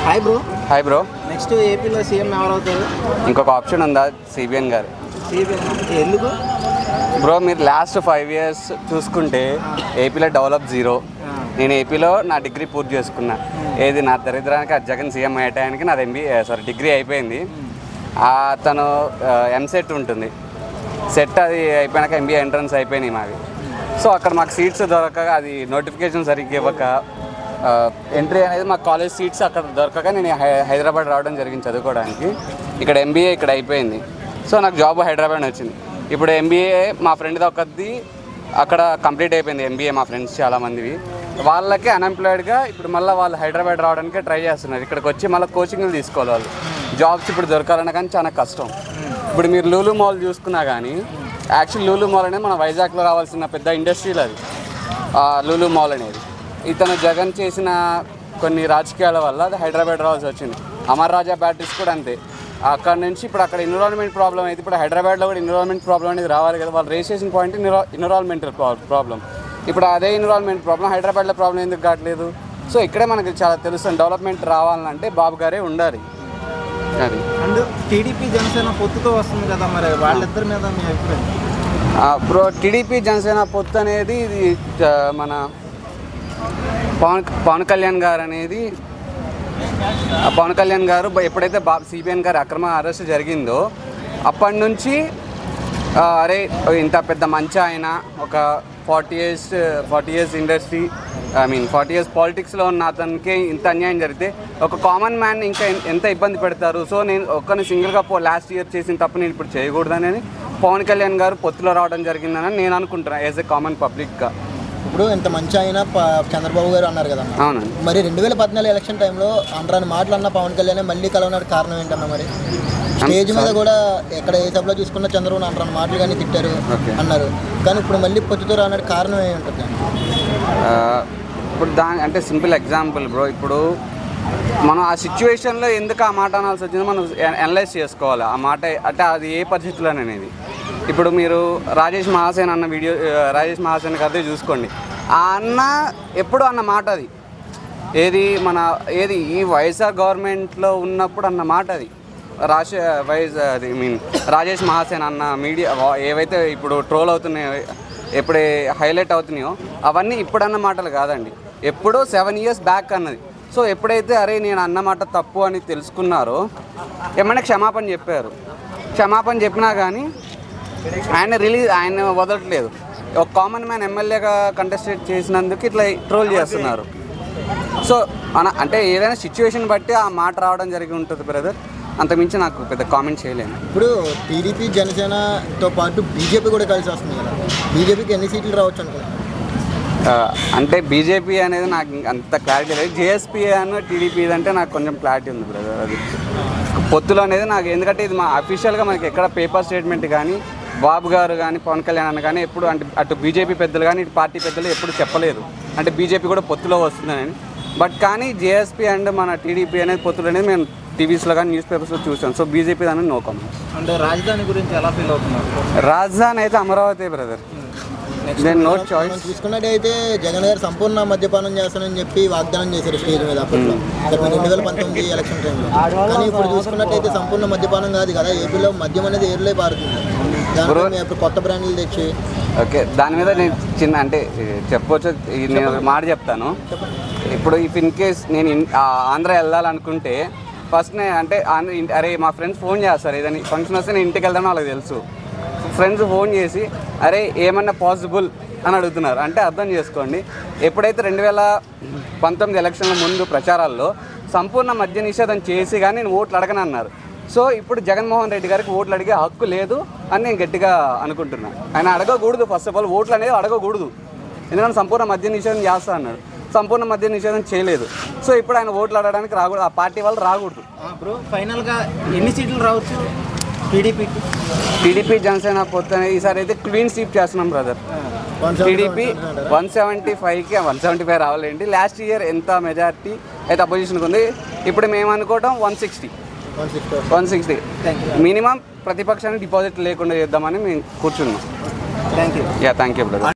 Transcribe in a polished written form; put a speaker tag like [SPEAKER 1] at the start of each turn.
[SPEAKER 1] Hi bro.
[SPEAKER 2] Hi bro.
[SPEAKER 1] Next ఏపీలో CM ఎవరు అవుతారు?
[SPEAKER 2] ఇంకొక ఆప్షన్ ఉందా? సిబిఎన్ గారు.
[SPEAKER 1] ఎందుకు
[SPEAKER 2] బ్రో, మీరు లాస్ట్ 5 years చూసుకుంటే ఏపీలో డెవలప్ జీరో. నేను ఏపీలో నా డిగ్రీ పూర్తి చేసుకున్నా. ఏది నా దరిద్రానికి జగన్ సీఎం అయ్యే టైంకి నాది డిగ్రీ అయిపోయింది. తను ఎంసెట్ ఉంటుంది, సెట్ అది అయిపోయాక ఎంబీఏ ఎంట్రన్స్ అయిపోయినాయి మావి. సో అక్కడ మాకు సీట్స్ దొరకక, అది నోటిఫికేషన్ సరిగ్గా ఇవ్వక, ఎంట్రీ అనేది మా కాలేజ్ సీట్స్ అక్కడ దొరకక నేను హైదరాబాద్ రావడం జరిగింది చదువుకోవడానికి. ఇక్కడ ఎంబీఏ ఇక్కడ అయిపోయింది. సో నాకు జాబ్ హైదరాబాద్ వచ్చింది. ఇప్పుడు ఎంబీఏ మా ఫ్రెండ్ది ఒకది అక్కడ కంప్లీట్ అయిపోయింది. ఎంబీఏ మా ఫ్రెండ్స్ చాలామందివి, వాళ్ళకి అన్ఎంప్లాయిడ్గా ఇప్పుడు మళ్ళీ వాళ్ళు హైదరాబాద్ రావడానికి ట్రై చేస్తున్నారు. ఇక్కడికి వచ్చి మళ్ళీ కోచింగ్లు తీసుకోవాలి వాళ్ళు. జాబ్స్ ఇప్పుడు దొరకాలన్నా కానీ చాలా కష్టం. ఇప్పుడు మీరు లూలు మాల్ చూసుకున్నా కానీ, యాక్చువల్ లూలు మాల్ అనేది మన వైజాగ్లో రావాల్సిన పెద్ద ఇండస్ట్రీలు అది. లూలు మాల్ అనేది ఇతను జగన్ చేసిన కొన్ని రాజకీయాల వల్ల అది హైదరాబాద్ రావాల్సి వచ్చింది. అమర్ రాజా బ్యాటరీస్ కూడా అంతే. అక్కడ నుంచి ఇప్పుడు అక్కడ ఎన్విరాన్మెంట్ ప్రాబ్లం అయితే ఇప్పుడు హైదరాబాద్లో కూడా ఎన్విరాన్మెంట్ ప్రాబ్లం అనేది రావాలి కదా. వాళ్ళు రేస్ చేసిన పాయింట్ ఎన్విరాన్మెంటల్ ప్రాబ్లం. ఇప్పుడు అదే ఎన్విరాన్మెంట్ ప్రాబ్లం హైదరాబాద్లో ప్రాబ్లం ఎందుకు కావట్లేదు? సో ఇక్కడే మనకి చాలా తెలుస్తుంది. డెవలప్మెంట్ రావాలంటే బాబు గారే ఉండాలి. అది
[SPEAKER 1] అండ్ టీడీపీ జనసేన పొత్తుతో వస్తుంది కదా, మరి వాళ్ళిద్దరి మీద మీ అభిప్రాయం?
[SPEAKER 2] బ్రో, టీడీపీ జనసేన పొత్తు అనేది ఇది మన పవన్ కళ్యాణ్ గారు అనేది పవన్ కళ్యాణ్ గారు ఎప్పుడైతే సిబిఎన్ గారి అక్రమ అరెస్ట్ జరిగిందో అప్పటి నుంచి అరే ఇంత పెద్ద మంచి ఆయన, ఒక 40 years ఇండస్ట్రీ, 40 years పాలిటిక్స్లో ఉన్న అతనికి ఇంత అన్యాయం జరిగితే ఒక కామన్ మ్యాన్ ఇంకా ఎంత ఇబ్బంది పెడతారు. సో నేను ఒక్కరిని సింగిల్గా లాస్ట్ ఇయర్ చేసిన తప్పు నేను ఇప్పుడు చేయకూడదని పవన్ కళ్యాణ్ గారు పొత్తులో రావడం జరిగిందని నేను అనుకుంటున్నాను యాజ్ ఎ కామన్ పబ్లిక్గా.
[SPEAKER 3] ఇప్పుడు ఇంత మంచి అయినా చంద్రబాబు గారు అన్నారు కదా.
[SPEAKER 2] అవునండి.
[SPEAKER 3] మరి 2014 ఎలక్షన్ టైంలో అనరాని మాటలు అన్న పవన్ కళ్యాణ్ మళ్ళీ కలవడానికి కారణం ఏంటన్నా? మరి స్టేజ్ మీద కూడా ఎక్కడ ఏ సభలో చూసుకున్న చంద్రబాబు అనరాని మాటలు కానీ తిట్టారు అన్నారు, కానీ ఇప్పుడు మళ్ళీ పొత్తుతో రావడానికి కారణం ఏముంటుంది?
[SPEAKER 2] ఇప్పుడు అంటే సింపుల్ ఎగ్జాంపుల్ బ్రో, ఇప్పుడు మనం ఆ సిచ్యువేషన్లో ఎందుకు ఆ మాట అనాల్సి వచ్చిందో మనం అనలైజ్ చేసుకోవాలి. ఆ మాట అంటే అది ఏ పరిస్థితుల్లో అనేది. ఇప్పుడు మీరు రాజేష్ మహాసేన్ అన్న వీడియో, రాజేష్ మహాసేన్ గారితో చూసుకోండి. ఆ అన్న ఎప్పుడు అన్న మాట అది ఏది ఈ వైఎస్ఆర్ గవర్నమెంట్లో ఉన్నప్పుడు అన్న మాట అది. రాజేష్ మహాసేన్ అన్న మీడియా ఏవైతే ఇప్పుడు ట్రోల్ అవుతున్నాయో, ఎప్పుడే హైలైట్ అవుతున్నాయో అవన్నీ ఇప్పుడన్న మాటలు కాదండి, ఎప్పుడో 7 years బ్యాక్ అన్నది. సో ఎప్పుడైతే అరే నేను అన్నమాట తప్పు అని తెలుసుకున్నారో ఏమైనా క్షమాపణ చెప్పారు. క్షమాపణ చెప్పినా కానీ ఆయన వదలట్లేదు. ఒక కామన్ మ్యాన్ ఎమ్మెల్యేగా కంటెస్టేట్ చేసినందుకు ఇట్లా ట్రోల్ చేస్తున్నారు. సో అంటే ఏదైనా సిచ్యువేషన్ బట్టి ఆ మాట రావడం జరిగి ఉంటుంది బ్రదర్, అంతమించి నాకు పెద్ద కామెంట్ చేయలేను.
[SPEAKER 3] ఇప్పుడు టీడీపీ జనసేనతో పాటు బీజేపీ కూడా కలిసి వస్తుంది కదా, బీజేపీకి ఎన్ని సీట్లు రావచ్చు అనుకున్నాను?
[SPEAKER 2] అంటే బీజేపీ అనేది నాకు అంత క్లారిటీ లేదు. జేఎస్పీ అని టీడీపీ అంటే నాకు కొంచెం క్లారిటీ ఉంది బ్రదర్. అది పొత్తులు అనేది నాకు, ఎందుకంటే ఇది మా అఫీషియల్గా మనకి ఎక్కడ పేపర్ స్టేట్మెంట్ కానీ బాబు గారు కానీ పవన్ కళ్యాణ్ అన్న కానీ ఎప్పుడు అంటే అటు బీజేపీ పెద్దలు కానీ ఇటు పార్టీ పెద్దలు ఎప్పుడు చెప్పలేదు అంటే బీజేపీ కూడా పొత్తులో వస్తుందని. బట్ కానీ జేఎస్పీ అండ్ మన టీడీపీ అనేది పొత్తులు అనేది మేము టీవీస్లో కానీ న్యూస్ పేపర్స్లో చూసాం. సో బీజేపీ అనేది నో కామెంట్స్.
[SPEAKER 1] అంటే రాజధాని గురించి ఎలా ఫీల్ అవుతున్నారు?
[SPEAKER 2] రాజధాని అయితే Amaravati brother, then no choice.
[SPEAKER 3] చూసుకున్నట్టయితే జగన్ గారు సంపూర్ణ మద్యపానం చేస్తానని చెప్పి వాగ్దానం చేశారు స్టేజ్ మీద అప్పట్లో 2019 ఎలక్షన్ టైంలో. కానీ ఇప్పుడు చూసుకున్నట్టయితే సంపూర్ణ మద్యపానం కాదు కదా, ఏపీలో మద్యం అనేది ఏర్లే పారుతుంది. దాని ఇప్పుడు కొత్త బ్రాండ్లు తెచ్చి
[SPEAKER 2] ఓకే, దాని మీద నేను చిన్న అంటే చెప్పవచ్చు, నేను మాట చెప్తాను. ఇప్పుడు ఇఫ్ ఇన్ కేస్ నేను ఆంధ్ర వెళ్ళాలనుకుంటే ఫస్ట్ నేను అంటే అరే మా ఫ్రెండ్స్ ఫోన్ చేస్తారు, ఏదైనా ఫంక్షన్ వస్తే నేను ఇంటికి వెళ్తానో వాళ్ళకి తెలుసు. ఫ్రెండ్స్ ఫోన్ చేసి అరే ఏమన్నా పాసిబుల్ అని అడుగుతున్నారు అంటే అర్థం చేసుకోండి. ఎప్పుడైతే 2019 ఎలక్షన్ల ముందు ప్రచారాల్లో సంపూర్ణ మద్య నిషేధం చేసి కానీ నేను ఓట్లు అడగనన్నారు. సో ఇప్పుడు జగన్మోహన్ రెడ్డి గారికి ఓట్లు అడిగే హక్కు లేదు అని నేను గట్టిగా అనుకుంటున్నాను. ఆయన అడగకూడదు, ఫస్ట్ ఆఫ్ ఆల్ ఓట్లు అనేది అడగకూడదు, ఎందుకంటే సంపూర్ణ మద్య నిషేధం చేస్తా అన్నాడు. సంపూర్ణ మద్య నిషేధం చేయలేదు. సో ఇప్పుడు ఆయన ఓట్లు అడగడానికి రాకూడదు, ఆ పార్టీ వాళ్ళు రాకూడదు.
[SPEAKER 1] బ్రో ఫైనల్గా ఎన్ని సీట్లు రావచ్చు టీడీపీకి?
[SPEAKER 2] టీడీపీ జనసేన పొత్తు ఈసారి అయితే క్లీన్ స్వీప్ చేస్తున్నాం బ్రదర్. టీడీపీ 175కి 175 రావాలండి. లాస్ట్ ఇయర్ ఎంత మెజారిటీ అయితే అపోజిషన్కి ఉంది, ఇప్పుడు మేము అనుకోవటం 160 మినిమం ప్రతిపక్షాన్ని డిపాజిట్ లేకుండా చేద్దామని మేము కూర్చున్నాం.
[SPEAKER 1] Thank you.
[SPEAKER 2] Thank you brother.